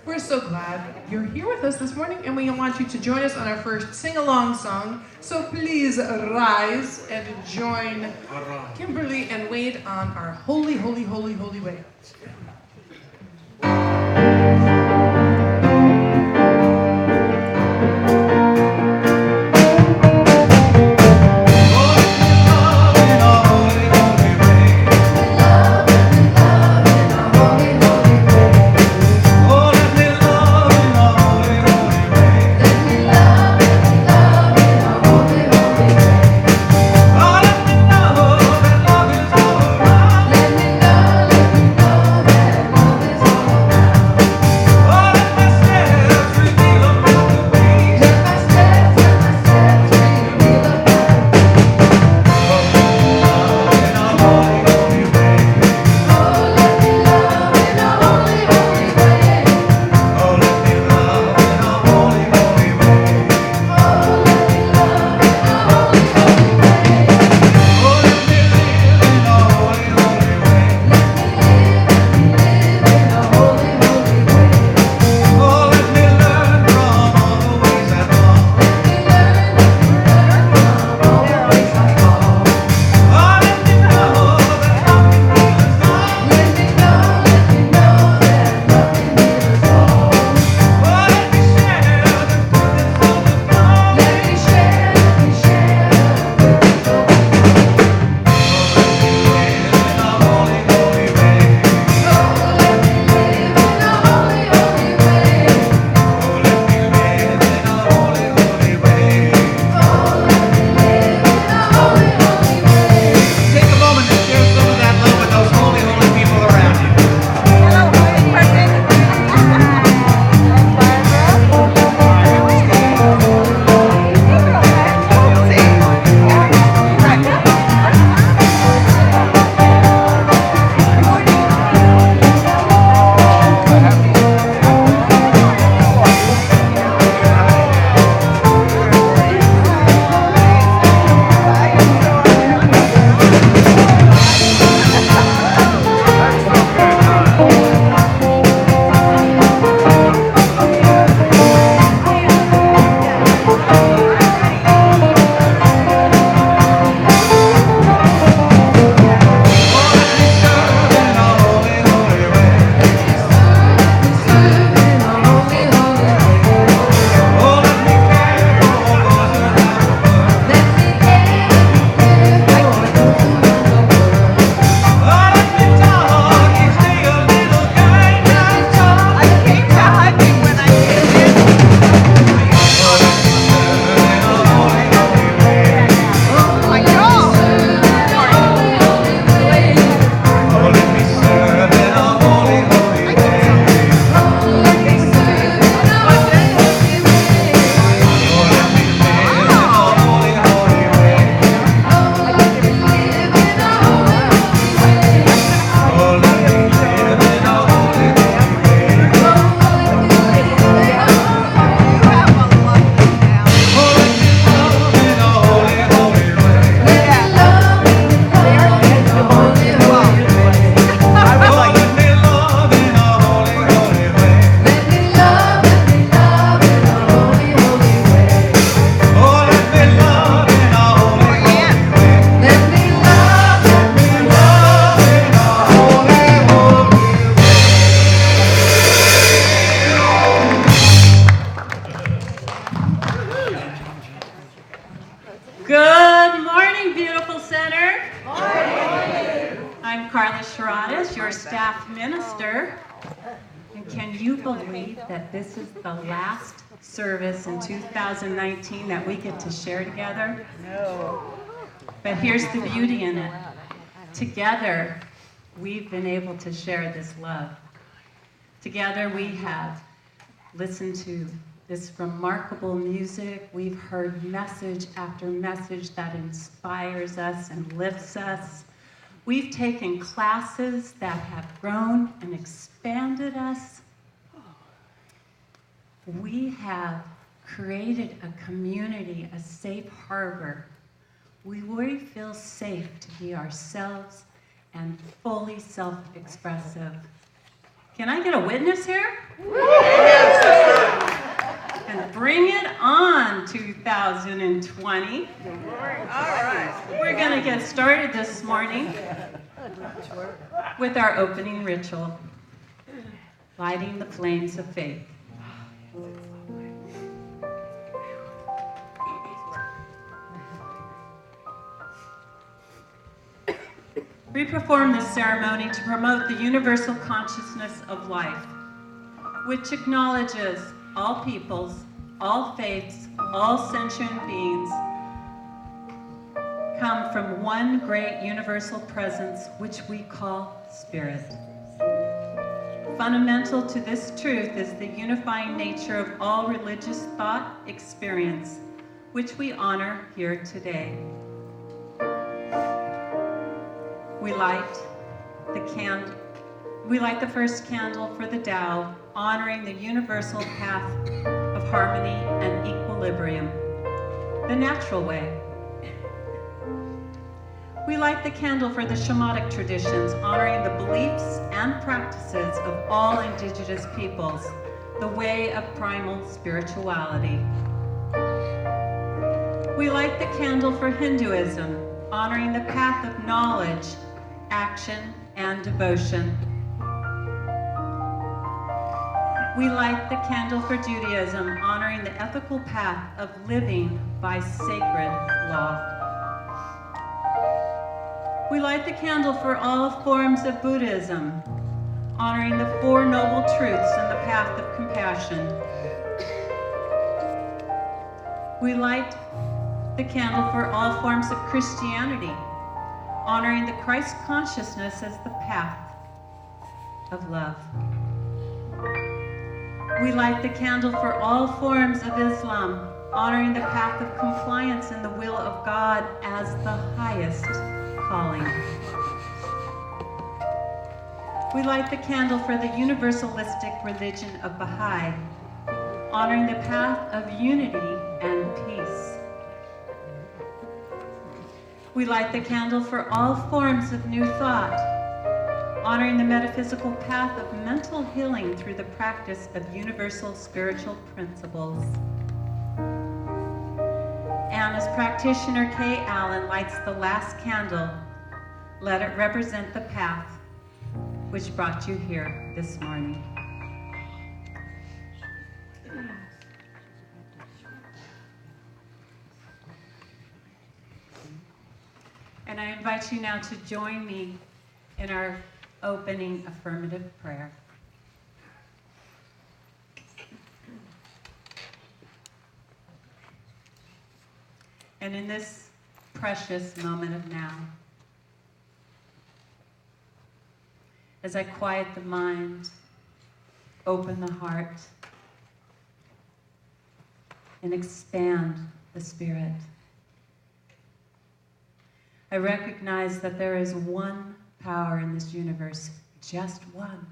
We're so glad you're here with us this morning, and we want you to join us on our first sing-along song. So please rise and join Kimberly and Wade on our Holy, Holy, Holy, Holy Way. Good morning, beautiful center. Morning. I'm Carla Sharadas, your staff minister. And can you believe that this is the last service in 2019 that we get to share together? No. But here's the beauty in it. Together, we've been able to share this love. Together, we have listened to this remarkable music. We've heard message after message that inspires us and lifts us. We've taken classes that have grown and expanded us. We have created a community, a safe harbor. We feel safe to be ourselves and fully self-expressive. Can I get a witness here? 7:20. All right. We're going to get started this morning with our opening ritual, lighting the flames of faith. We perform this ceremony to promote the universal consciousness of life, which acknowledges all peoples, all faiths, all sentient beings come from one great universal presence, which we call Spirit. Fundamental to this truth is the unifying nature of all religious thought experience, which we honor here today. We light the first candle for the Tao, honoring the universal path of harmony and equilibrium, the natural way. We light the candle for the shamanic traditions, honoring the beliefs and practices of all indigenous peoples, the way of primal spirituality. We light the candle for Hinduism, honoring the path of knowledge, action, and devotion. We light the candle for Judaism, honoring the ethical path of living by sacred law. We light the candle for all forms of Buddhism, honoring the Four Noble Truths and the path of compassion. We light the candle for all forms of Christianity, honoring the Christ consciousness as the path of love. We light the candle for all forms of Islam, honoring the path of compliance in the will of God as the highest calling. We light the candle for the universalistic religion of Baha'i, honoring the path of unity and peace. We light the candle for all forms of new thought, honoring the metaphysical path of mental healing through the practice of universal spiritual principles. And as practitioner Kay Allen lights the last candle, let it represent the path which brought you here this morning. And I invite you now to join me in our opening affirmative prayer. And in this precious moment of now, as I quiet the mind, open the heart, and expand the spirit, I recognize that there is one power in this universe, just one.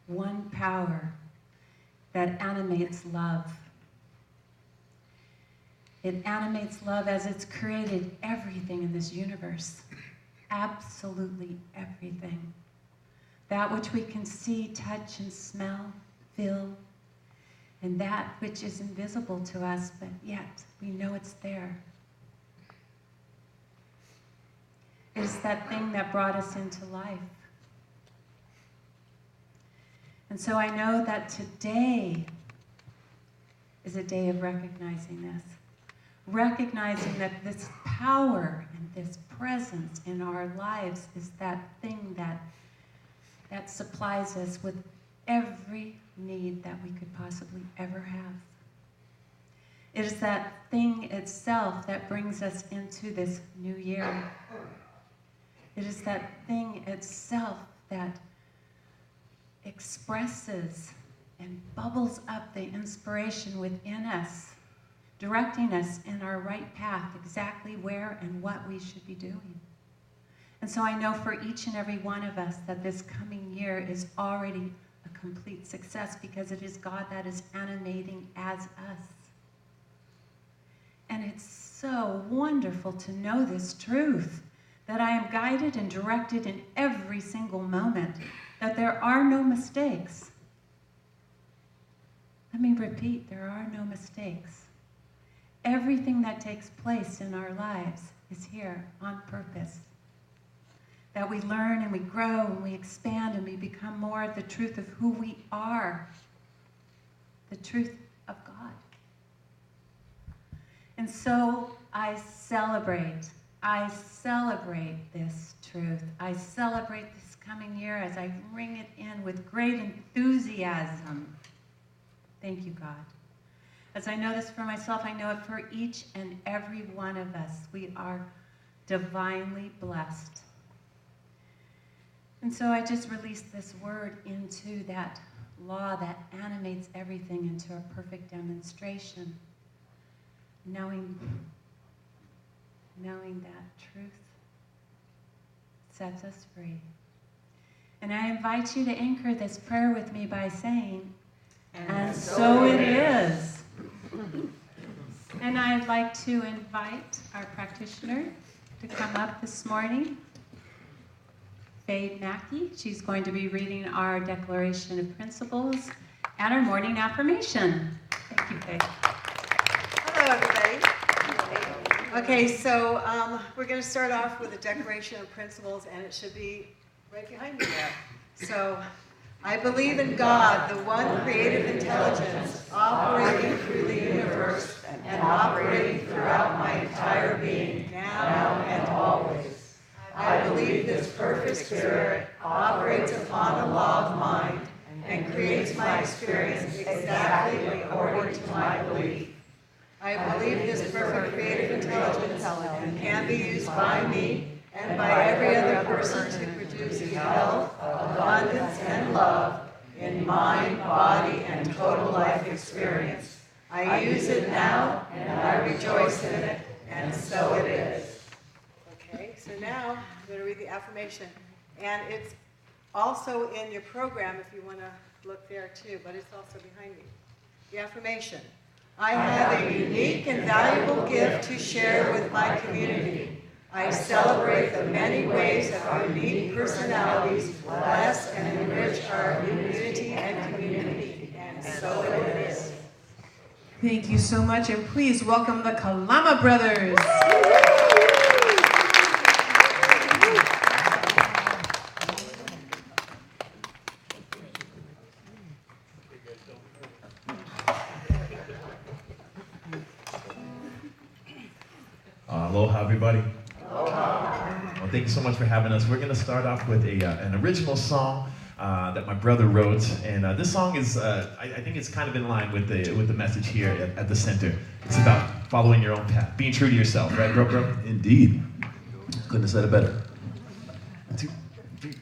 One power that animates love. It animates love as it's created everything in this universe. Absolutely everything. That which we can see, touch, and smell, feel, and that which is invisible to us, but yet we know it's there. It is that thing that brought us into life. And so I know that today is a day of recognizing this. Recognizing that this power and this presence in our lives is that thing that supplies us with every need that we could possibly ever have. It is that thing itself that brings us into this new year. It is that thing itself that expresses and bubbles up the inspiration within us, directing us in our right path, exactly where and what we should be doing. And so I know for each and every one of us that this coming year is already a complete success because it is God that is animating as us. And it's so wonderful to know this truth, that I am guided and directed in every single moment, that there are no mistakes. Let me repeat, there are no mistakes. everything that takes place in our lives is here on purpose. That we learn and we grow and we expand and we become more of the truth of who we are, the truth of God. And so I celebrate this truth. I celebrate this coming year as I ring it in with great enthusiasm. Thank you, God. As I know this for myself, I know it for each and every one of us. We are divinely blessed. And so I just released this word into that law that animates everything into a perfect demonstration. Knowing that truth sets us free. And I invite you to anchor this prayer with me by saying, and so it is. And I'd like to invite our practitioner to come up this morning, Faye Mackey. She's going to be reading our Declaration of Principles and our morning affirmation. Thank you, Faye. Hello, everybody. Okay, so we're going to start off with a Declaration of Principles, and it should be right behind me there. So, I believe in God, the one creative intelligence, operating through the universe and operating throughout my entire being, now and always. I believe this perfect spirit operates upon the law of mind and creates my experience exactly according to my belief. I believe this perfect creative intelligence can be used by me and by every other person to produce health, abundance, and love in mind, body, and total life experience. I use it now, and I rejoice in it, and so it is. Okay, so now I'm going to read the affirmation. And it's also in your program if you want to look there too, but it's also behind me. The affirmation. I have a unique and valuable gift to share with my community. I celebrate the many ways that our unique personalities bless and enrich our unity and community. And so it is. Thank you so much, and please welcome the Kalama Brothers. Aloha, everybody. Well, thank you so much for having us. We're going to start off with an original song that my brother wrote, and this song is, I think it's kind of in line with the message here at the center. It's about following your own path, being true to yourself, right, bro? Indeed. Couldn't have said it better. 1, 2, 3.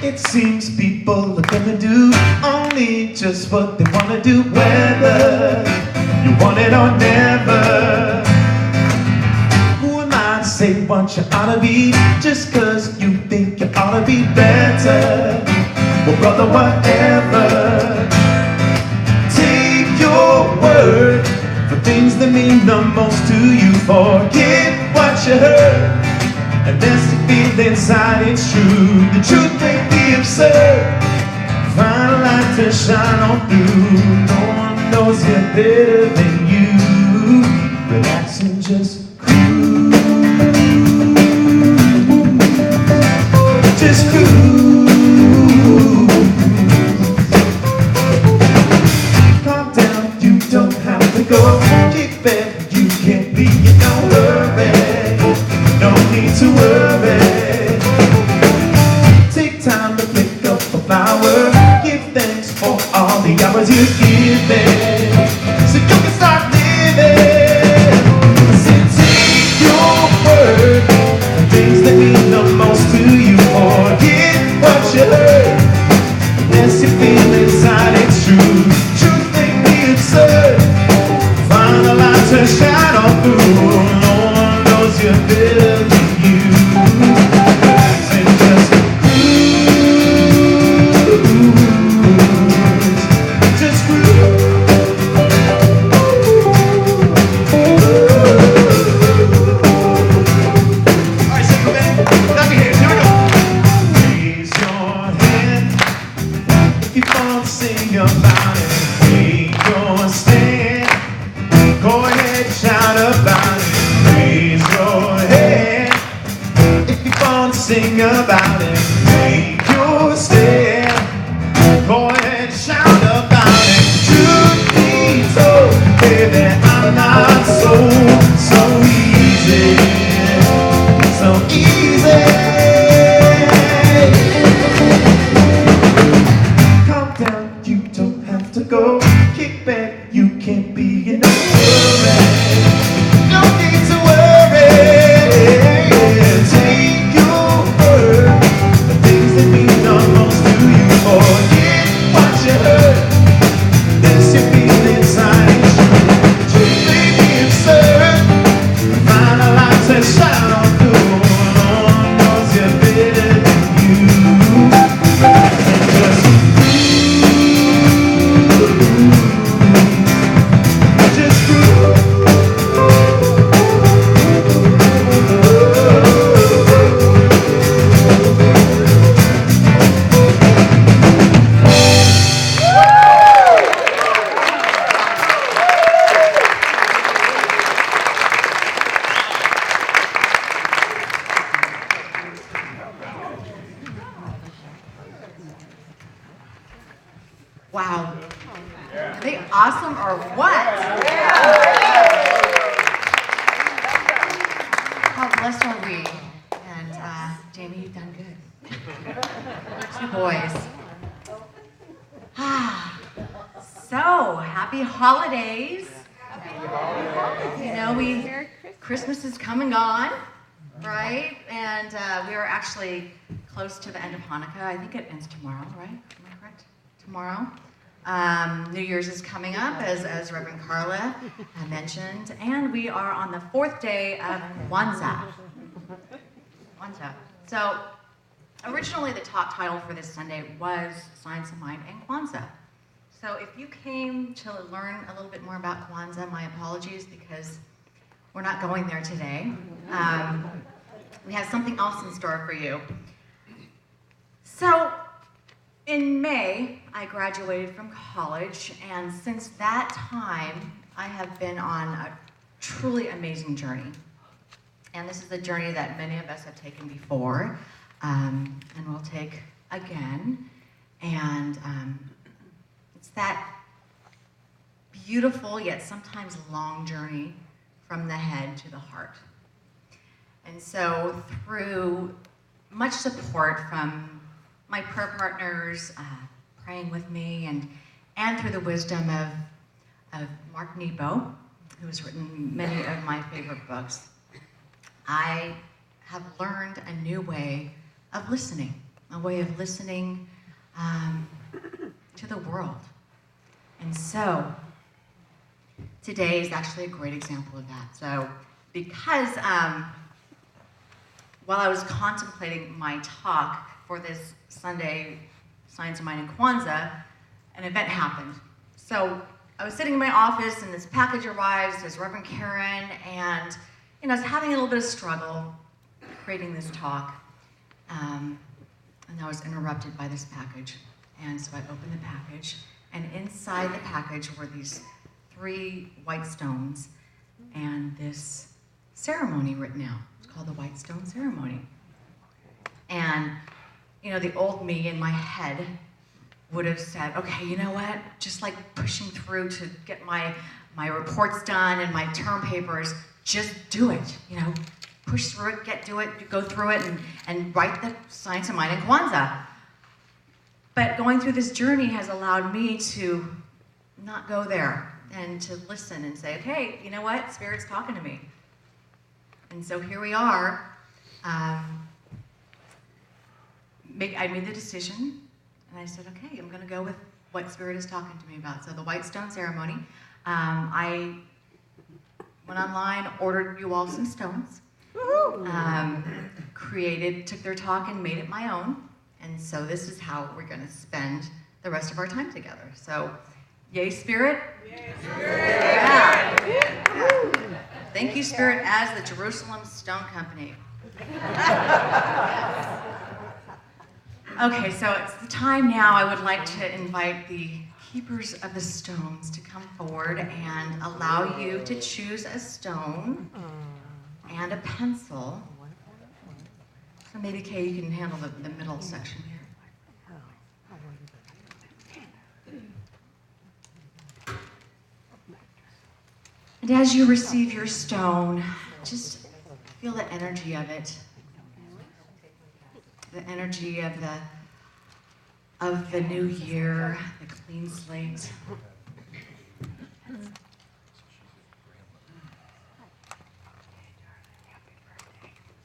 It seems people are gonna do only just what they wanna do, whether you want it or never. Who am I to say what you ought to be, just cause you think you ought to be better? Well, brother, whatever. Take your word for things that mean the most to you. Forget what you heard, unless you feel inside it's true. The truth may be absurd. Find a light to shine on through. No one knows you better than you. Relax and just cruise. Just cruise. Calm down, you don't have to go. Get back, you can't be in no hurry. No need to worry. Take time to pick up a flower. Give thanks for all the hours you've given, so you can start living. So take your word, the things that mean the most to you. Forget what you heard, unless you feel inside it's true. Truth may be absurd. Find a light to shine on through. No one knows you better than you. And just cruise. Just cruise. Alright, sing it, baby. holidays. You know, Christmas is come and gone, right? And we are actually close to the end of Hanukkah. I think it ends tomorrow, right? Am I correct? Tomorrow. New Year's is coming up, as Reverend Carla mentioned, and we are on the 4th day of Kwanzaa. So, originally the top title for this Sunday was Science of Mind and Kwanzaa. So if you came to learn a little bit more about Kwanzaa, my apologies, because we're not going there today. We have something else in store for you. So, in May, I graduated from college, and since that time, I have been on a truly amazing journey. And this is a journey that many of us have taken before, and will take again. And it's that beautiful yet sometimes long journey from the head to the heart. And so through much support from my prayer partners, praying with me, and through the wisdom of Mark Nebo, who has written many of my favorite books, I have learned a new way of listening, a way of listening to the world. And so today is actually a great example of that. So because while I was contemplating my talk for this Sunday Science of Mind and Kwanzaa, an event happened. So I was sitting in my office and this package arrives, says Reverend Karen, and I was having a little bit of struggle creating this talk. And I was interrupted by this package. And so I opened the package, and inside the package were these 3 white stones and this ceremony written out. It's called the White Stone Ceremony. And, the old me in my head would have said, okay, you know what? Just like pushing through to get my reports done and my term papers, just do it, push through it, go through it, and write the Science of Mind and Kwanzaa. But going through this journey has allowed me to not go there and to listen and say, okay, you know what? Spirit's talking to me. And so here we are. I made the decision, and I said, okay, I'm going to go with what Spirit is talking to me about. So the White Stone Ceremony, I went online, ordered you all some stones, took their talk and made it my own. And so this is how we're going to spend the rest of our time together. So, yay, Spirit? Yay, Spirit! Yeah. Thank you, Spirit, as the Jerusalem Stone Company. Okay, so it's the time now. I would like to invite the keepers of the stones to come forward and allow you to choose a stone and a pencil. So maybe, Kay, you can handle the middle section here. And as you receive your stone, just feel the energy of it. The energy of the new year, the clean slate.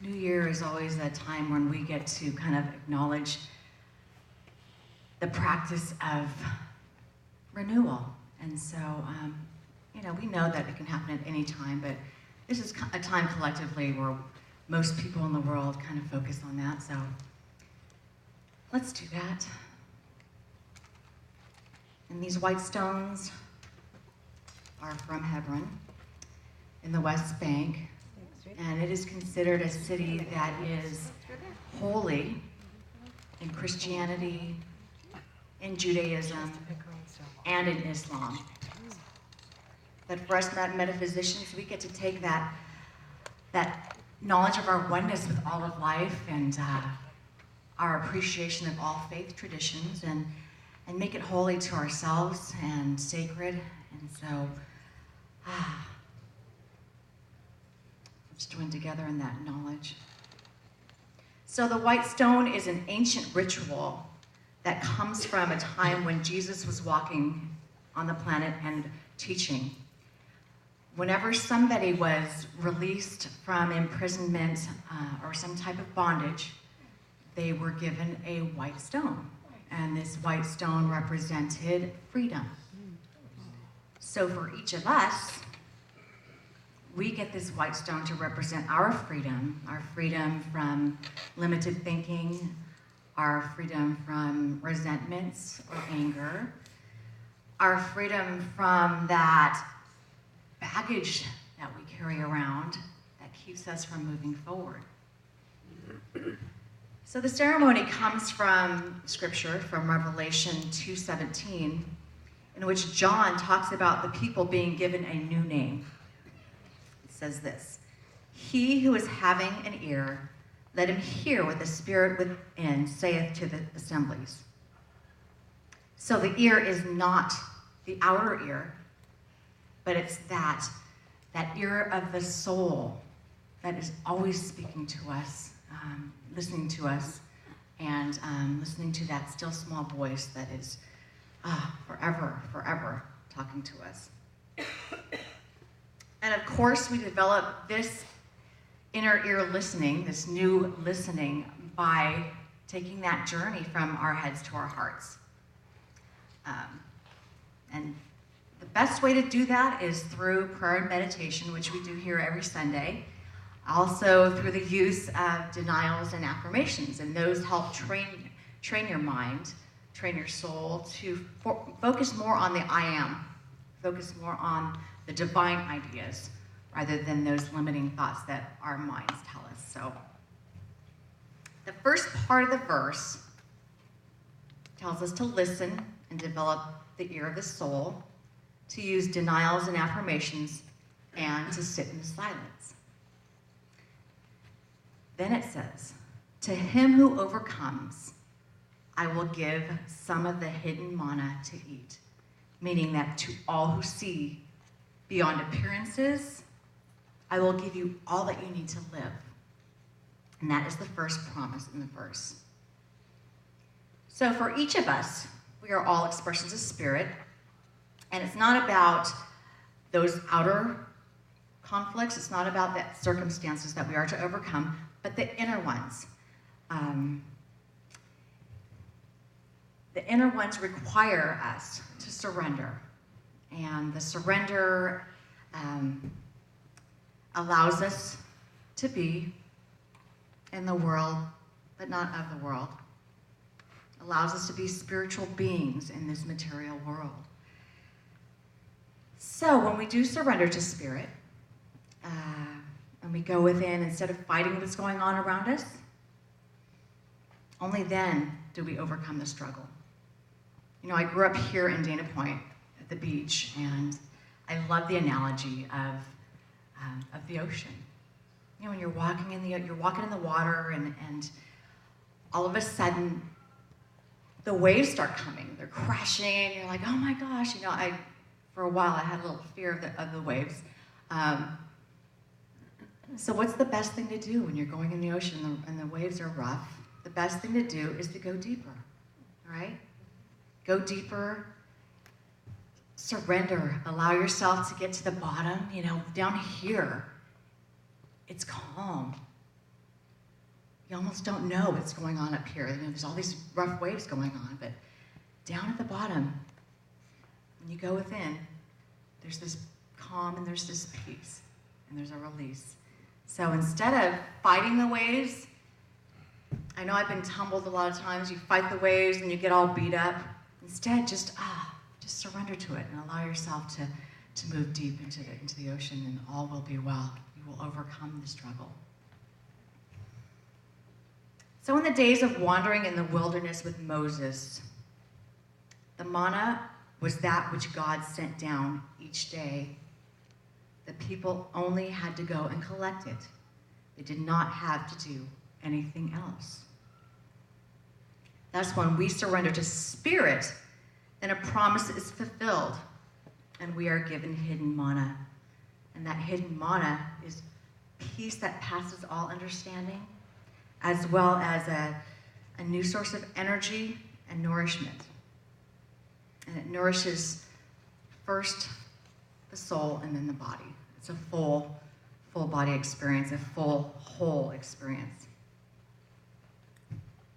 New Year is always that time when we get to kind of acknowledge the practice of renewal. And so, we know that it can happen at any time, but this is a time collectively where most people in the world kind of focus on that. So let's do that. And these white stones are from Hebron in the West Bank. And it is considered a city that is holy in Christianity, in Judaism, and in Islam. But for us metaphysicians, we get to take that knowledge of our oneness with all of life and our appreciation of all faith traditions and make it holy to ourselves and sacred. And so, let's join together in that knowledge. So the white stone is an ancient ritual that comes from a time when Jesus was walking on the planet and teaching. Whenever somebody was released from imprisonment or some type of bondage, they were given a white stone. And this white stone represented freedom. So for each of us, we get this white stone to represent our freedom from limited thinking, our freedom from resentments or anger, our freedom from that baggage that we carry around that keeps us from moving forward. So the ceremony comes from scripture, from Revelation 2:17, in which John talks about the people being given a new name. It says this: "He who is having an ear, let him hear what the Spirit within saith to the assemblies." So the ear is not the outer ear, but it's that ear of the soul that is always speaking to us, listening to us, and listening to that still small voice that is forever talking to us. And of course, we develop this inner ear listening, this new listening, by taking that journey from our heads to our hearts. And the best way to do that is through prayer and meditation, which we do here every Sunday. Also through the use of denials and affirmations, and those help train your mind, train your soul to focus more on the I am, focus more on the divine ideas rather than those limiting thoughts that our minds tell us. So the first part of the verse tells us to listen and develop the ear of the soul, to use denials and affirmations, and to sit in silence. Then it says, "To him who overcomes, I will give some of the hidden manna to eat." Meaning that to all who see beyond appearances, I will give you all that you need to live. And that is the first promise in the verse. So for each of us, we are all expressions of spirit, and it's not about those outer conflicts, it's not about the circumstances that we are to overcome, but the inner ones. The inner ones require us to surrender. And the surrender allows us to be in the world, but not of the world. Allows us to be spiritual beings in this material world. So when we do surrender to spirit, and we go within instead of fighting what's going on around us, only then do we overcome the struggle. You know, I grew up here in Dana Point at the beach, and I love the analogy of the ocean. You know, when you're walking in the water, and all of a sudden the waves start coming. They're crashing, and you're like, oh my gosh. You know, for a while I had a little fear of the waves. So what's the best thing to do when you're going in the ocean and the waves are rough? The best thing to do is to go deeper, right? Go deeper, surrender, allow yourself to get to the bottom. You know, down here, it's calm. You almost don't know what's going on up here. You know, there's all these rough waves going on, but down at the bottom, when you go within, there's this calm and there's this peace and there's a release. So instead of fighting the waves, I know I've been tumbled a lot of times. You fight the waves and you get all beat up. Instead, just surrender to it and allow yourself to move deep into the ocean, and all will be well. You will overcome the struggle. So in the days of wandering in the wilderness with Moses, the manna was that which God sent down each day. The people only had to go and collect it. They did not have to do anything else. That's when we surrender to spirit, then a promise is fulfilled, and we are given hidden manna. And that hidden manna is peace that passes all understanding, as well as a new source of energy and nourishment. And it nourishes first the soul, and then the body. It's a full body experience, a full, whole experience.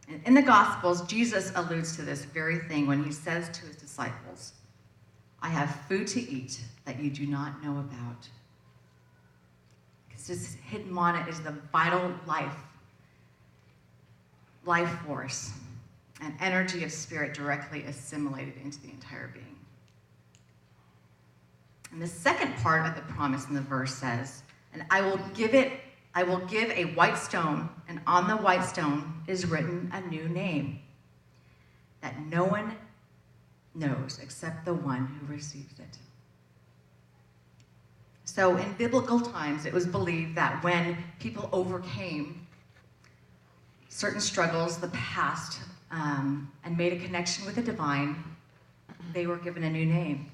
And in the Gospels, Jesus alludes to this very thing when he says to his disciples, I have food to eat that you do not know about. Because this hidden manna is the vital life force and energy of spirit directly assimilated into the entire being. And the second part of the promise in the verse says, and I will give a white stone, and on the white stone is written a new name that no one knows except the one who receives it. So in biblical times, it was believed that when people overcame certain struggles, the past, and made a connection with the divine, they were given a new name.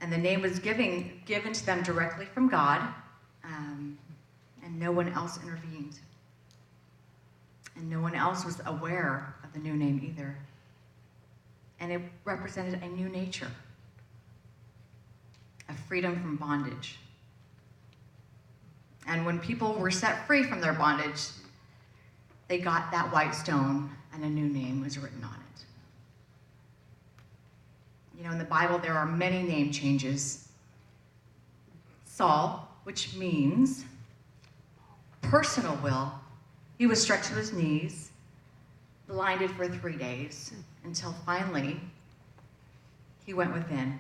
And the name was given to them directly from God, and no one else intervened. And no one else was aware of the new name either. And it represented a new nature, a freedom from bondage. And when people were set free from their bondage, they got that white stone and a new name was written on it. You know, in the Bible, there are many name changes. Saul, which means personal will, he was struck to his knees, blinded for 3 days, until finally he went within.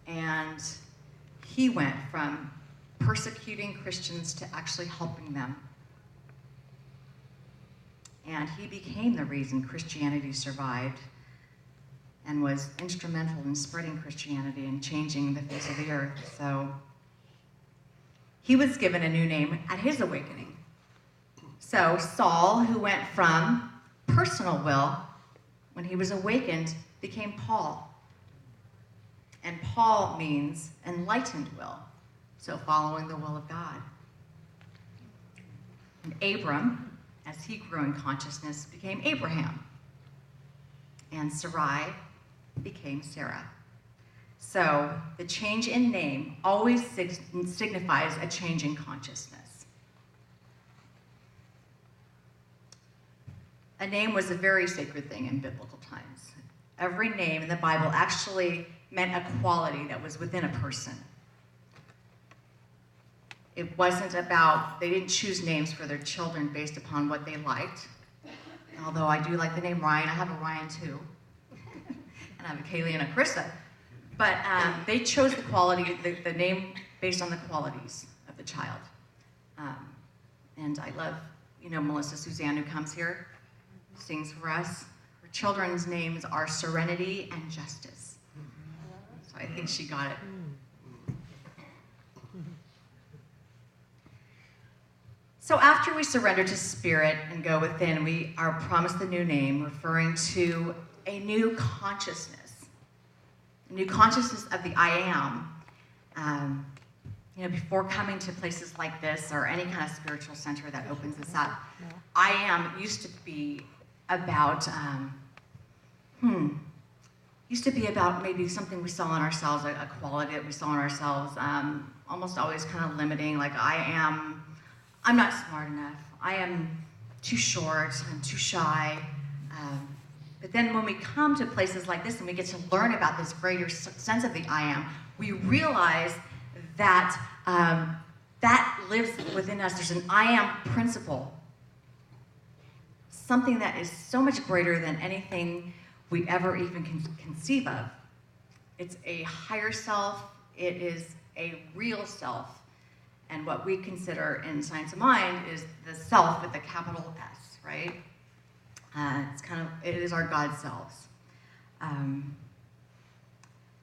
And he went from persecuting Christians to actually helping them. And he became the reason Christianity survived and was instrumental in spreading Christianity and changing the face of the earth. So he was given a new name at his awakening. So Saul, who went from personal will, when he was awakened, became Paul. And Paul means enlightened will, so following the will of God. And Abram, as he grew in consciousness, became Abraham. And Sarai became Sarah. So the change in name always signifies a change in consciousness. A name was a very sacred thing in biblical times. Every name in the Bible actually meant a quality that was within a person. It wasn't about, they didn't choose names for their children based upon what they liked. Although I do like the name Ryan. I have a Ryan too. And I have a Kaylee and a Krista. But they chose the quality, the name based on the qualities of the child. And I love, Melissa Suzanne, who comes here, sings for us. Her children's names are Serenity and Justice. So I think she got it. So after we surrender to Spirit and go within, we are promised the new name, referring to a new consciousness of the I am. Before coming to places like this or any kind of spiritual center that opens this up, I am used to be about maybe something we saw in ourselves, a quality that we saw in ourselves, almost always kind of limiting, like I'm not smart enough, I am too short, I'm too shy. But then when we come to places like this and we get to learn about this greater sense of the I am, we realize that that lives within us. There's an I am principle, something that is so much greater than anything we ever even can conceive of. It's a higher self, it is a real self, and what we consider in Science of Mind is the self with the capital S, right? It is our God selves.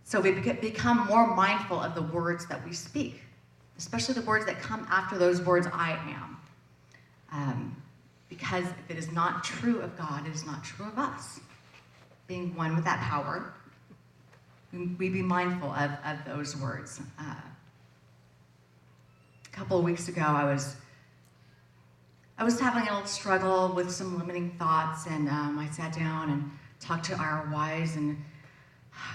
So we become more mindful of the words that we speak, especially the words that come after those words, I am. Because if it is not true of God, it is not true of us. Being one with that power, we be mindful of those words. A couple of weeks ago, I was having a little struggle with some limiting thoughts, and I sat down and talked to our wise and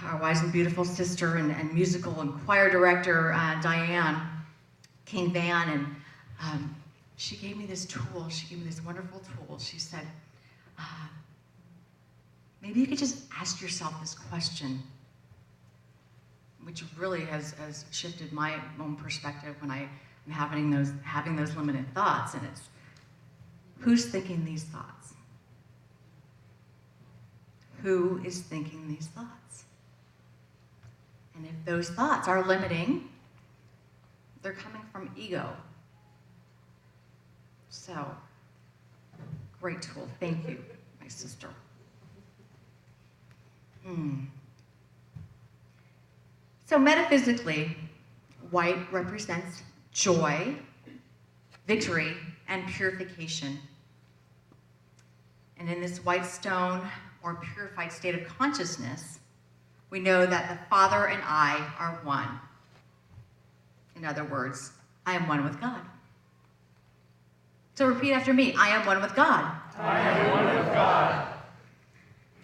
our wise and beautiful sister and musical and choir director, Diane King Van, and she gave me this tool. She gave me this wonderful tool. She said, maybe you could just ask yourself this question, which really has shifted my own perspective when I'm having those limited thoughts, and it's, who's thinking these thoughts? Who is thinking these thoughts? And if those thoughts are limiting, they're coming from ego. So, great tool. Thank you, my sister. So metaphysically, white represents joy, victory, and purification. And in this white stone, or purified state of consciousness, we know that the Father and I are one. In other words, I am one with God. So repeat after me, I am one with God. I am one with God.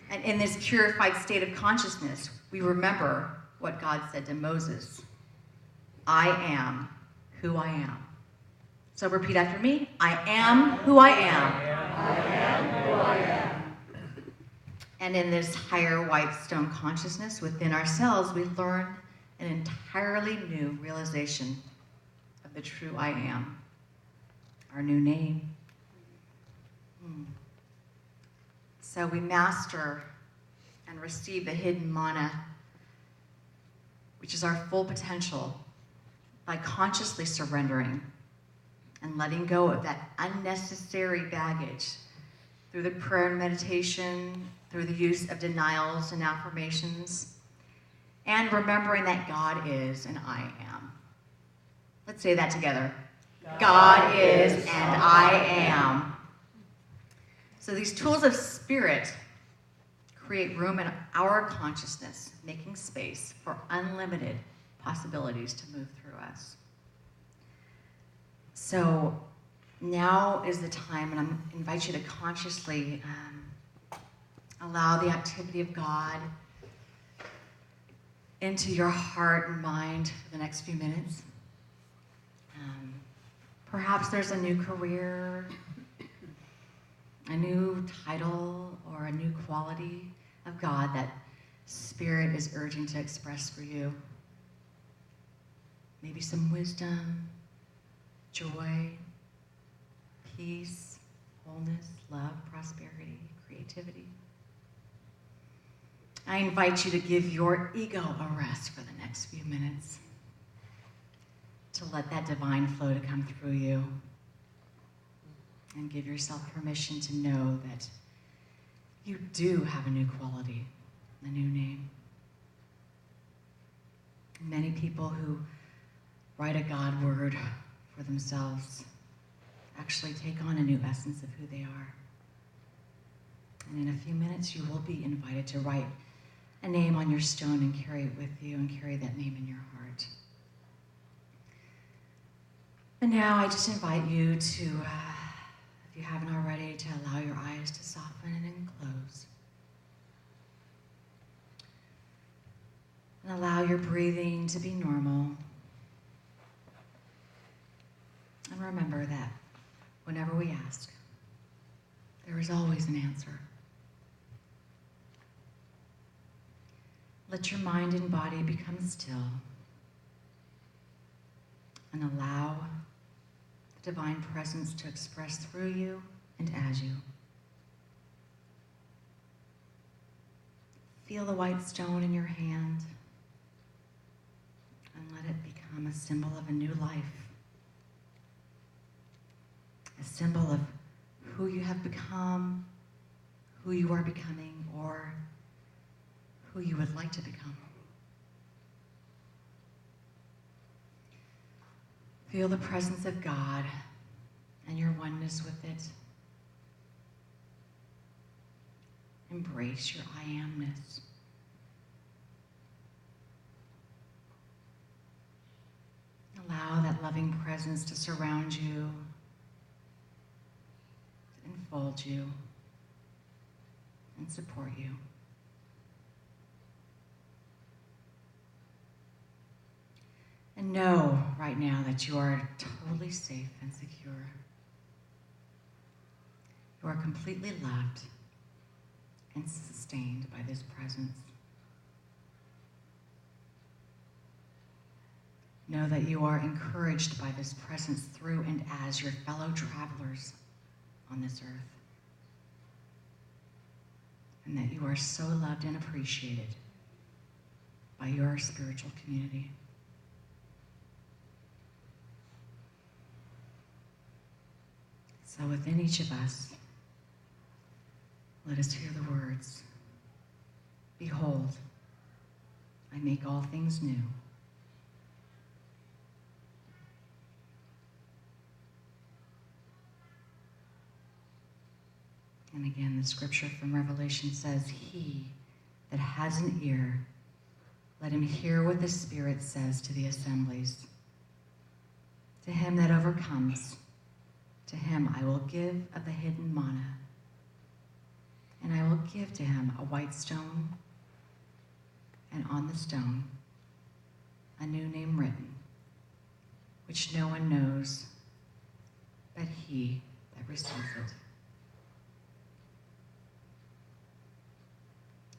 And in this purified state of consciousness, we remember what God said to Moses. I am who I am. So repeat after me, I am who I am. I am who I am. And in this higher white stone consciousness within ourselves, we learn an entirely new realization of the true I am, our new name. So we master and receive the hidden mana, which is our full potential, by consciously surrendering and letting go of that unnecessary baggage through the prayer and meditation, through the use of denials and affirmations, and remembering that God is and I am. Let's say that together. God is and I am. So these tools of spirit create room in our consciousness, making space for unlimited possibilities to move through us. So now is the time, and I invite you to consciously allow the activity of God into your heart and mind for the next few minutes. Perhaps there's a new career, a new title, or a new quality of God that Spirit is urging to express for you. Maybe some wisdom, joy, peace, wholeness, love, prosperity, creativity. I invite you to give your ego a rest for the next few minutes, to let that divine flow to come through you, and give yourself permission to know that you do have a new quality, a new name. Many people who write a God word for themselves actually take on a new essence of who they are. And in a few minutes, you will be invited to write a name on your stone and carry it with you, and carry that name in your heart. But now I just invite you to, if you haven't already, to allow your eyes to soften and close. And allow your breathing to be normal. And remember that whenever we ask, there is always an answer. Let your mind and body become still, and allow the divine presence to express through you and as you. Feel the white stone in your hand, and let it become a symbol of a new life, a symbol of who you have become, who you are becoming, or who you would like to become. Feel the presence of God and your oneness with it. Embrace your I amness. Allow that loving presence to surround you, to enfold you, and support you. And know right now that you are totally safe and secure. You are completely loved and sustained by this presence. Know that you are encouraged by this presence through and as your fellow travelers on this earth. And that you are so loved and appreciated by your spiritual community. So within each of us, let us hear the words, "Behold, I make all things new." And again, the scripture from Revelation says, "He that has an ear, let him hear what the Spirit says to the assemblies. To him that overcomes, to him I will give of the hidden manna, and I will give to him a white stone, and on the stone a new name written, which no one knows but he that receives it."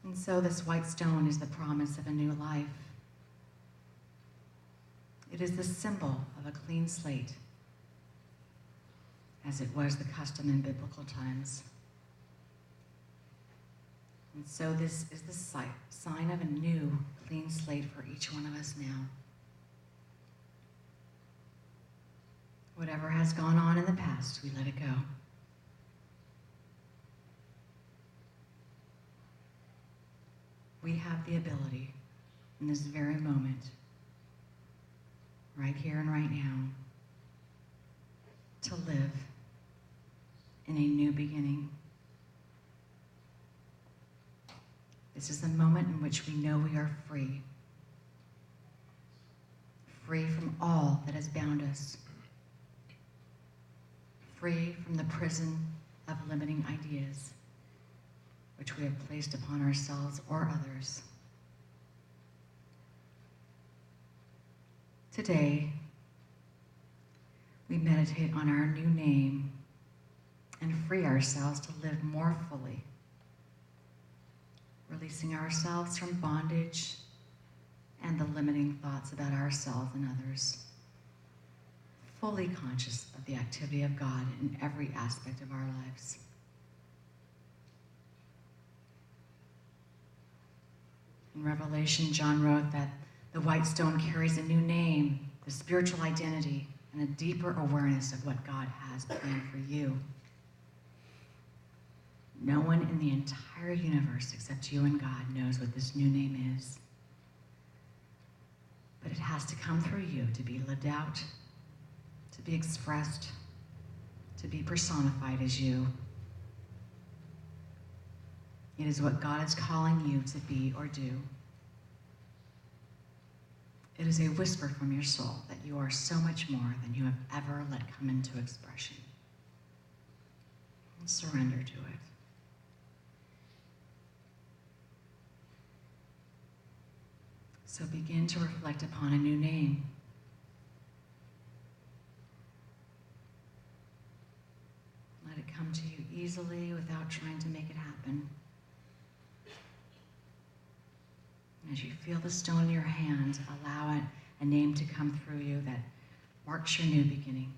And so this white stone is the promise of a new life. It is the symbol of a clean slate, as it was the custom in biblical times. And so this is the sign of a new clean slate for each one of us now. Whatever has gone on in the past, we let it go. We have the ability in this very moment, right here and right now, to live in a new beginning. This is the moment in which we know we are free. Free from all that has bound us. Free from the prison of limiting ideas, which we have placed upon ourselves or others. Today, we meditate on our new name and free ourselves to live more fully, releasing ourselves from bondage and the limiting thoughts about ourselves and others, fully conscious of the activity of God in every aspect of our lives. In Revelation, John wrote that the white stone carries a new name, the spiritual identity, and a deeper awareness of what God has planned for you. No one in the entire universe except you and God knows what this new name is. But it has to come through you to be lived out, to be expressed, to be personified as you. It is what God is calling you to be or do. It is a whisper from your soul that you are so much more than you have ever let come into expression. And surrender to it. So begin to reflect upon a new name. Let it come to you easily without trying to make it happen. As you feel the stone in your hand, allow it a name to come through you that marks your new beginning.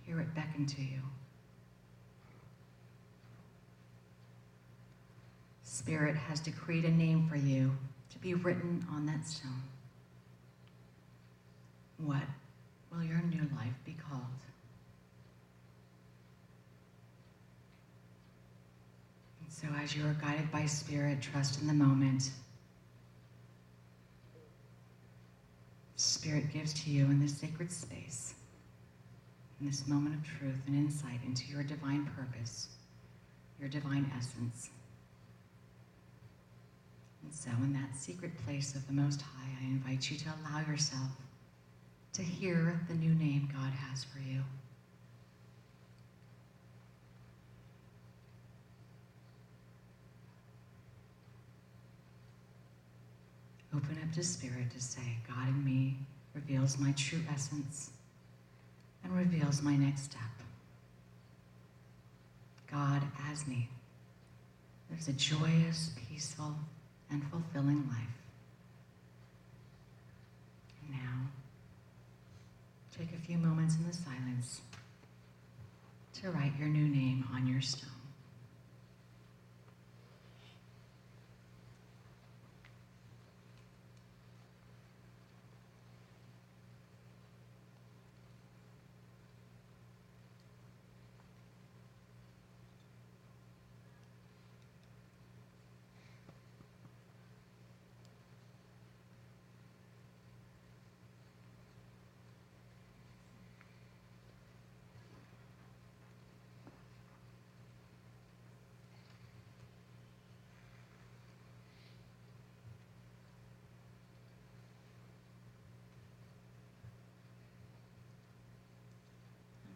Hear it beckon to you. Spirit has decreed a name for you to be written on that stone. What will your new life be called? And so as you are guided by Spirit, trust in the moment. Spirit gives to you in this sacred space, in this moment of truth and insight into your divine purpose, your divine essence. And so in that secret place of the Most High, I invite you to allow yourself to hear the new name God has for you. Open up to Spirit to say, God in me reveals my true essence and reveals my next step. God as me lives a joyous, peaceful, and fulfilling life. And now, take a few moments in the silence to write your new name on your stone.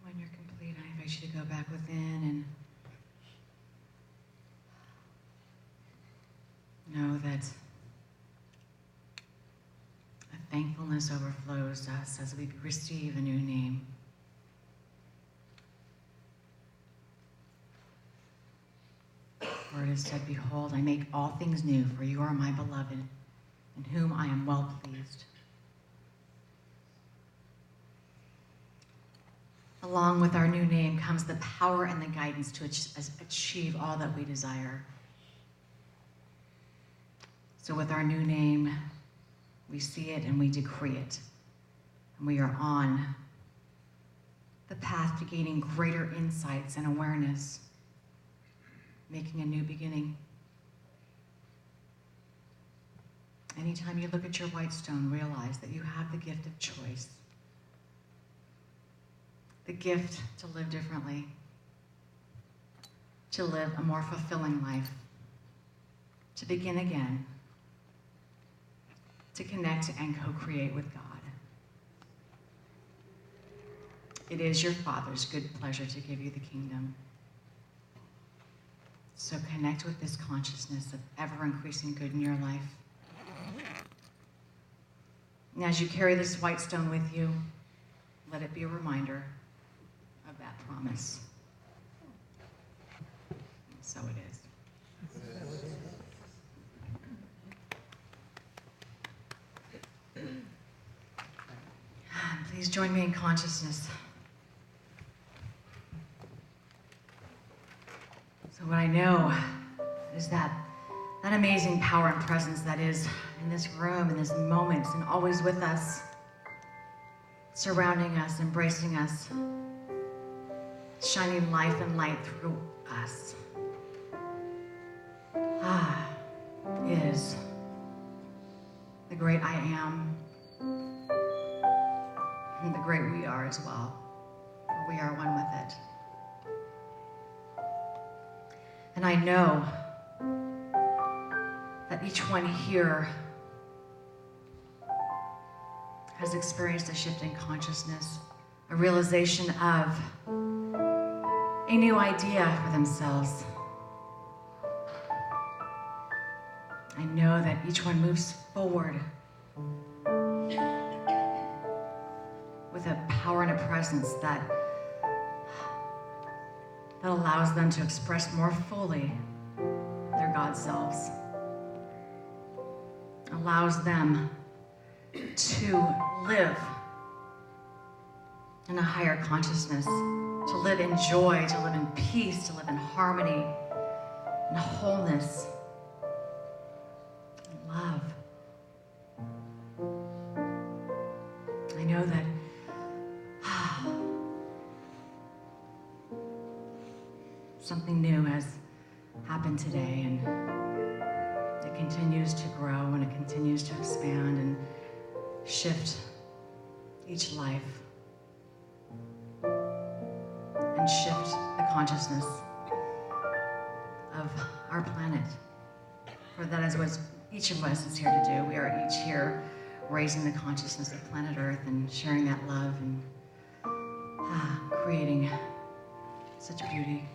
When you're complete, I invite you to go back within and know that a thankfulness overflows us as we receive a new name. For it is said, behold, I make all things new, for you are my beloved, in whom I am well pleased. Along with our new name comes the power and the guidance to achieve all that we desire. So with our new name, we see it and we decree it. And we are on the path to gaining greater insights and awareness, making a new beginning. Anytime you look at your white stone, realize that you have the gift of choice. The gift to live differently, to live a more fulfilling life, to begin again, to connect and co-create with God. It is your Father's good pleasure to give you the kingdom. So connect with this consciousness of ever-increasing good in your life. And as you carry this white stone with you, let it be a reminder of that promise. And so it is. Please join me in consciousness. So what I know is that amazing power and presence that is in this room, in this moment, and always with us, surrounding us, embracing us, shining life and light through us, is the great I am, and the great we are as well, for we are one with it. And I know that each one here has experienced a shift in consciousness, a realization of a new idea for themselves. I know that each one moves forward with a power and a presence that allows them to express more fully their God selves, allows them to live in a higher consciousness, to live in joy, to live in peace, to live in harmony, in wholeness, in love. I know that something new has happened today, and it continues to grow and it continues to expand and shift each life and shift the consciousness of our planet. For that is what each of us is here to do. We are each here raising the consciousness of planet Earth and sharing that love and creating such beauty.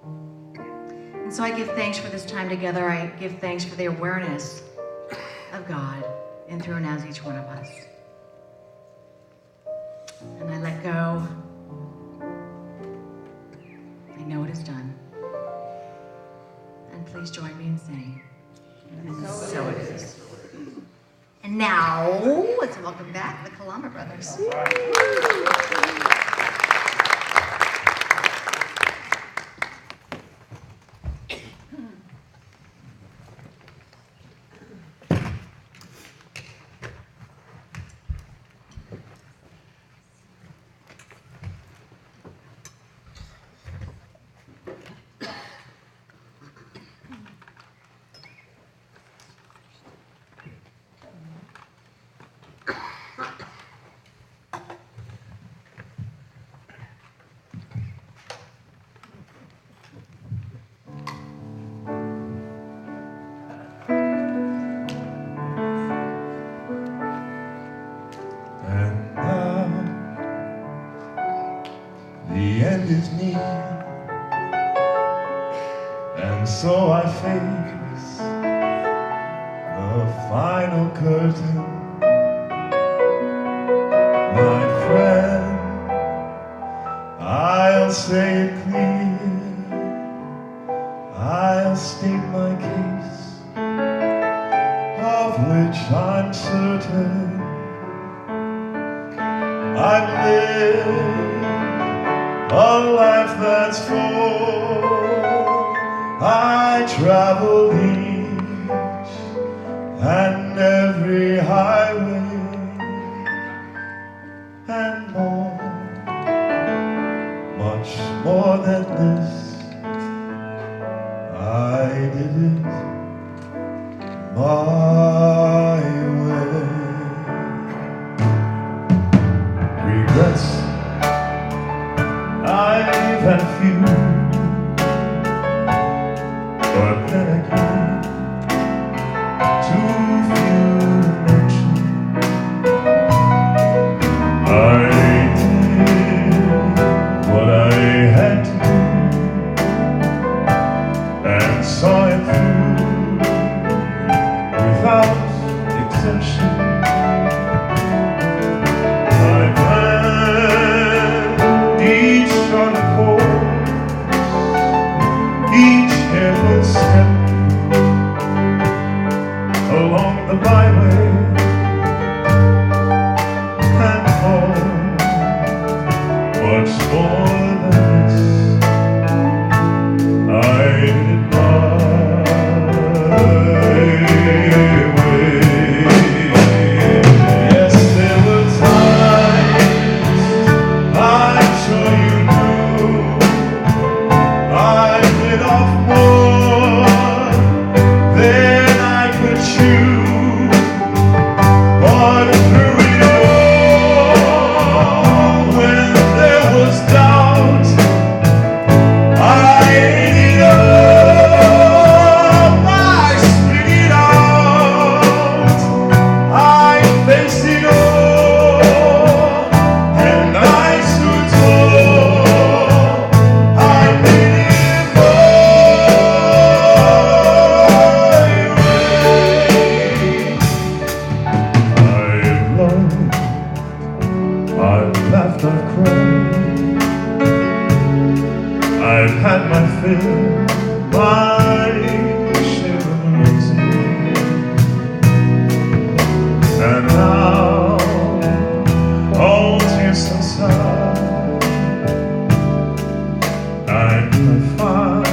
And so I give thanks for this time together. I give thanks for the awareness of God in through and as each one of us. And I let go. I know it is done. And please join me in saying, and so it is. And now, let's welcome back the Kalama Brothers. And now the end is near, and so I face the final curtain. My friend, I'll say it clear, I'll state my case, of which I'm certain. I've lived a life that's full. I traveled each and every highway and more, much more than this. I did it my way. Regrets, I've had a few, but then again, too few to mention. I did what I had to do, and saw it through without exception. Each careful step along the byway, and much more than this, I did it my way. Yes, there were times, I'm sure you knew, I bit off more than I could chew, but through it all, when there was doubt, I ate it up, I spit it out, I faced it all, and I stood tall, I made it I've loved, I've laughed, I've cried, I've had my fill, my share of losing, and now all tears aside, and I find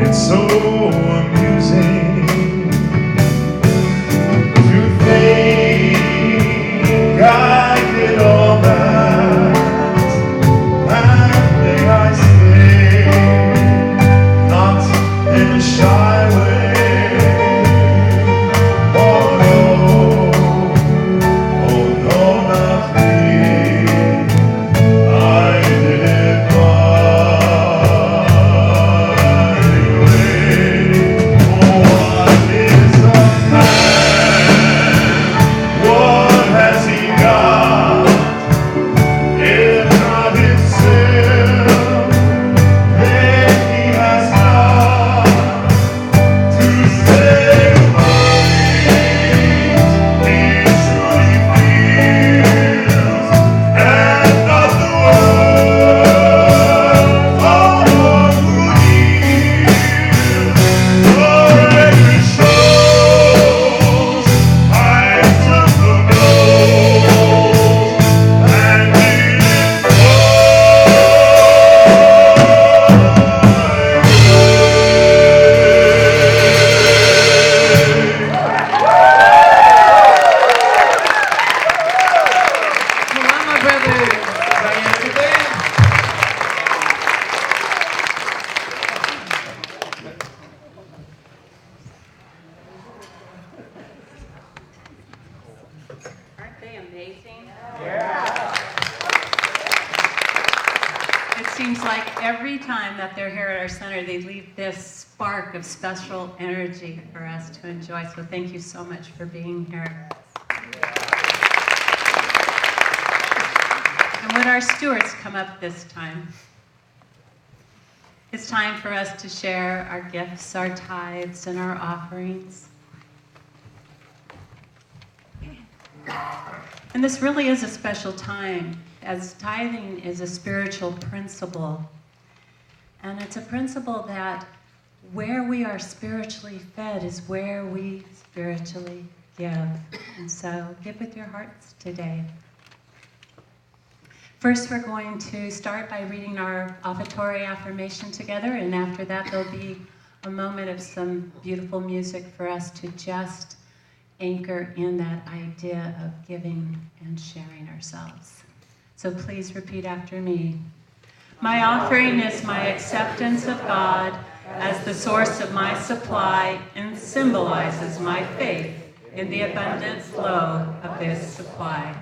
it's so amusing to think I did all that, and may I say, not amazing? It seems like every time that they're here at our center, they leave this spark of special energy for us to enjoy. So thank you so much for being here. And would our stewards come up this time? It's time for us to share our gifts, our tithes, and our offerings. And this really is a special time, as tithing is a spiritual principle. And it's a principle that where we are spiritually fed is where we spiritually give. And so give with your hearts today. First, we're going to start by reading our offertory affirmation together, and after that, there'll be a moment of some beautiful music for us to just anchor in that idea of giving and sharing ourselves. So please repeat after me. My offering is my acceptance of God as the source of my supply and symbolizes my faith in the abundant flow of this supply.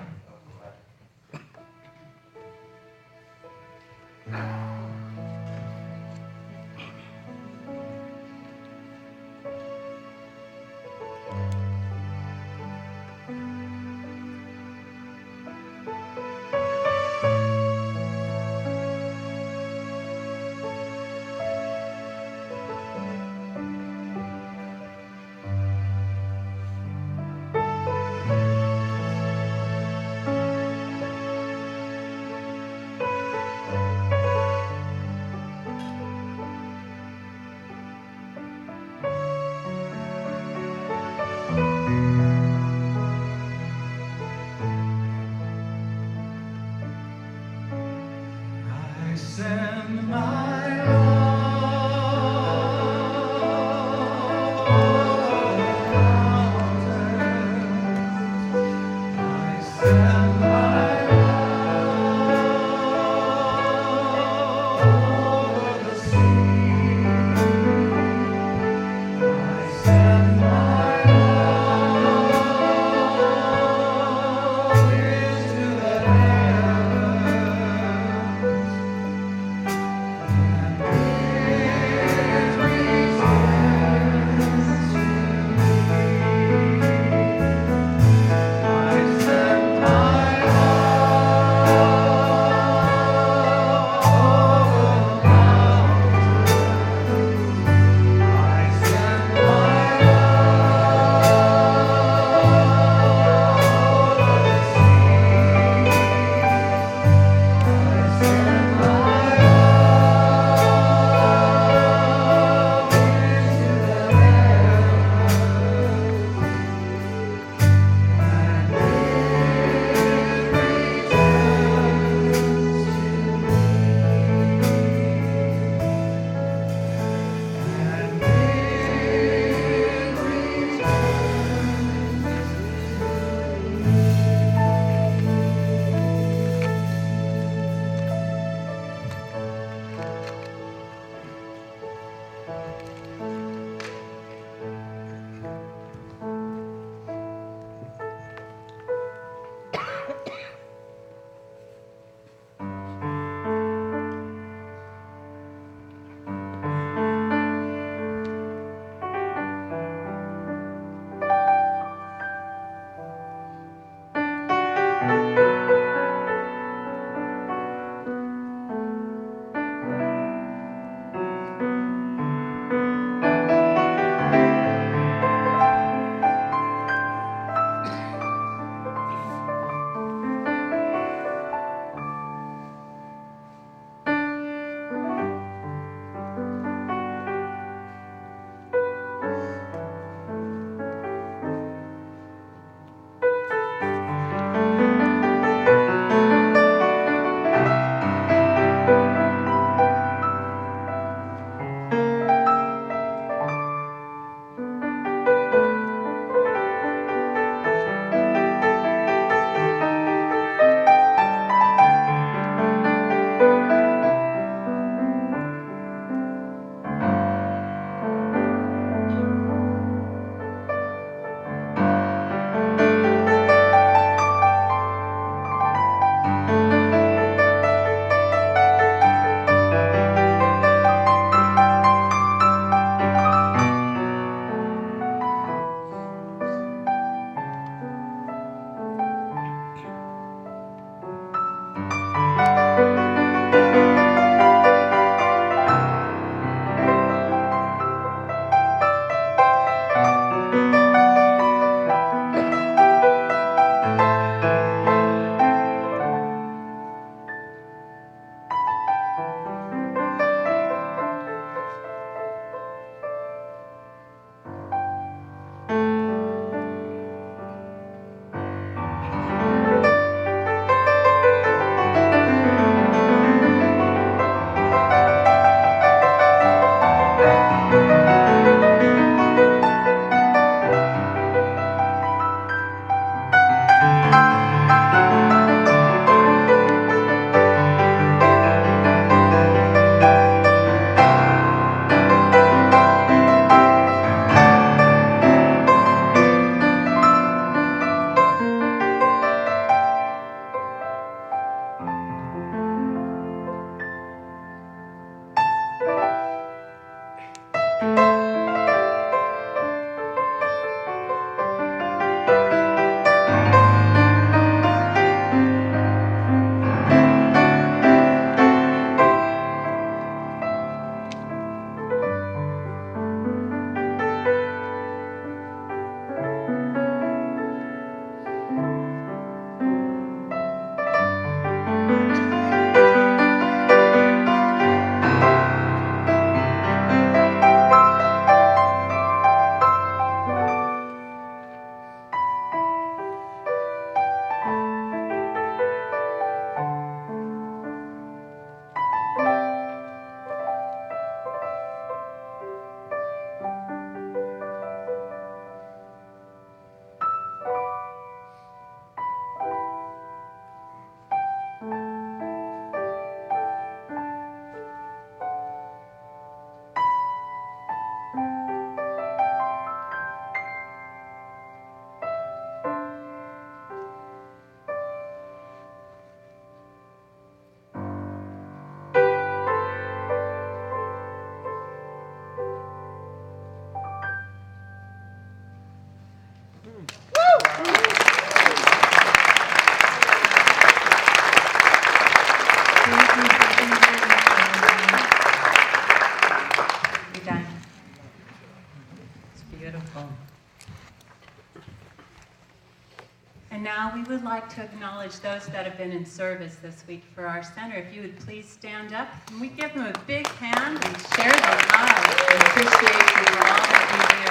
And now we would like to acknowledge those that have been in service this week for our center. If you would please stand up, and we give them a big hand and share the love and appreciation for all that you do.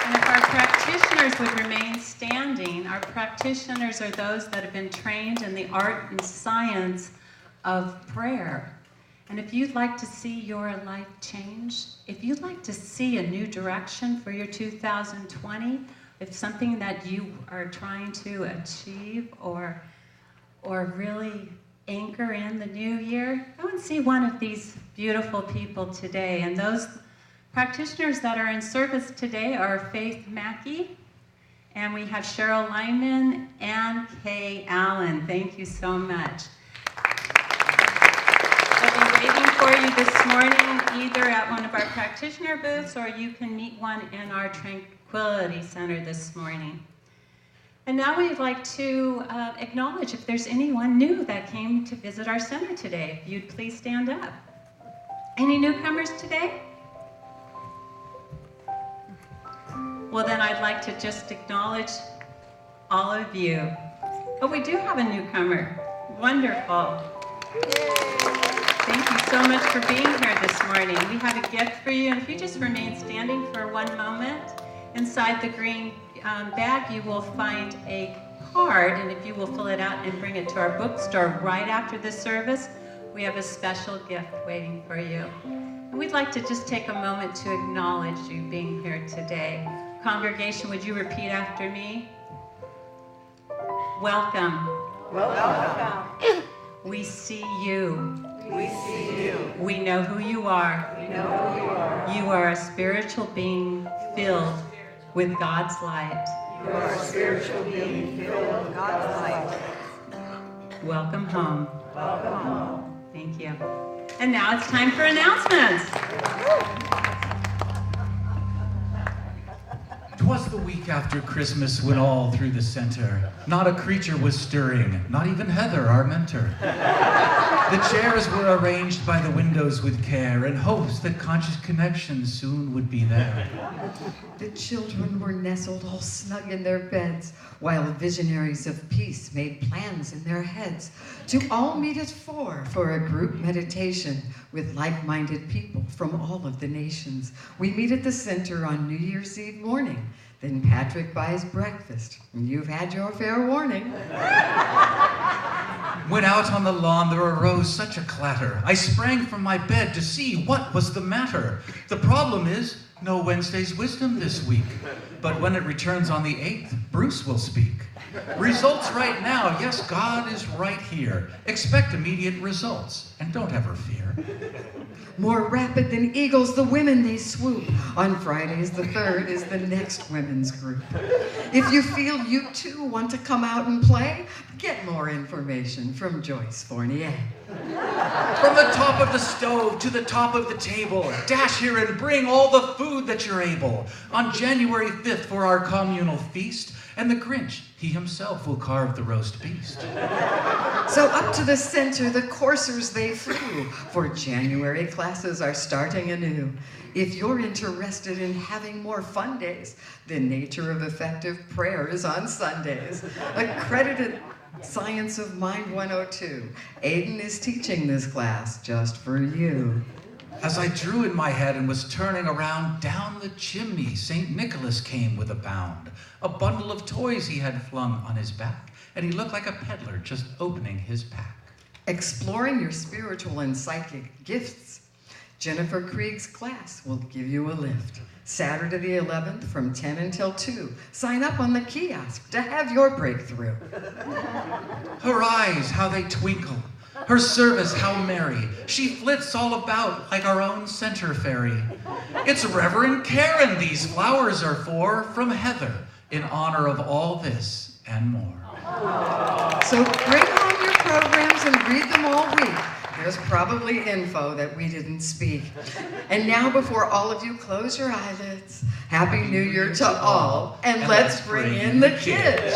And if our practitioners would remain standing, our practitioners are those that have been trained in the art and science of prayer. And if you'd like to see your life change, if you'd like to see a new direction for your 2020, if something that you are trying to achieve or really anchor in the new year, go and see one of these beautiful people today. And those practitioners that are in service today are Faith Mackey, and we have Cheryl Lyman and Kay Allen. Thank you so much. They'll be waiting for you this morning, either at one of our practitioner booths, or you can meet one in our Tranquility Center this morning. And now we'd like to acknowledge if there's anyone new that came to visit our center today. If you'd please stand up. Any newcomers today? Well, then I'd like to just acknowledge all of you. Oh, we do have a newcomer. Wonderful. Thank you so much for being here this morning. We have a gift for you, and if you just remain standing for one moment, inside the green bag you will find a card, and if you will fill it out and bring it to our bookstore right after the service, we have a special gift waiting for you. And we'd like to just take a moment to acknowledge you being here today. Congregation, would you repeat after me? Welcome. Welcome. We see you. We see you. We know who you are. We know who you are. You are a spiritual being filled with God's light. You are a spiritual being filled with God's light. Welcome home. Welcome home. Thank you. And now it's time for announcements. 'Twas the week after Christmas when all through the center not a creature was stirring, not even Heather, our mentor. The chairs were arranged by the windows with care in hopes that conscious connection soon would be there. The children were nestled all snug in their beds, while visionaries of peace made plans in their heads to all meet at 4 for a group meditation with like-minded people from all of the nations. We meet at the center on New Year's Eve morning. Then Patrick buys breakfast, and you've had your fair warning. When out on the lawn there arose such a clatter, I sprang from my bed to see what was the matter. The problem is, no Wednesday's wisdom this week. But when it returns on the 8th, Bruce will speak. Results right now, yes, God is right here. Expect immediate results, and don't ever fear. More rapid than eagles, the women they swoop. On Fridays, the 3rd is the next women's group. If you feel you too want to come out and play, get more information from Joyce Fournier. From the top of the stove to the top of the table, dash here and bring all the food that you're able. On January 5th for our communal feast, and the Grinch, he himself will carve the roast beast. So up to the center, the coursers they flew, for January classes are starting anew. If you're interested in having more fun days, the nature of effective prayer is on Sundays. Accredited Science of Mind 102. Aiden is teaching this class just for you. As I drew in my head and was turning around, down the chimney St. Nicholas came with a bound. A bundle of toys he had flung on his back, and he looked like a peddler just opening his pack. Exploring your spiritual and psychic gifts, Jennifer Krieg's class will give you a lift. Saturday the 11th from 10 until 2. Sign up on the kiosk to have your breakthrough. Her eyes, how they twinkle. Her service, how merry. She flits all about like our own center fairy. It's Reverend Karen these flowers are for, from Heather, in honor of all this and more. So bring home your programs and read them all week. There's probably info that we didn't speak. And now, before all of you close your eyelids, Happy New Year to all, and let's bring in the kids.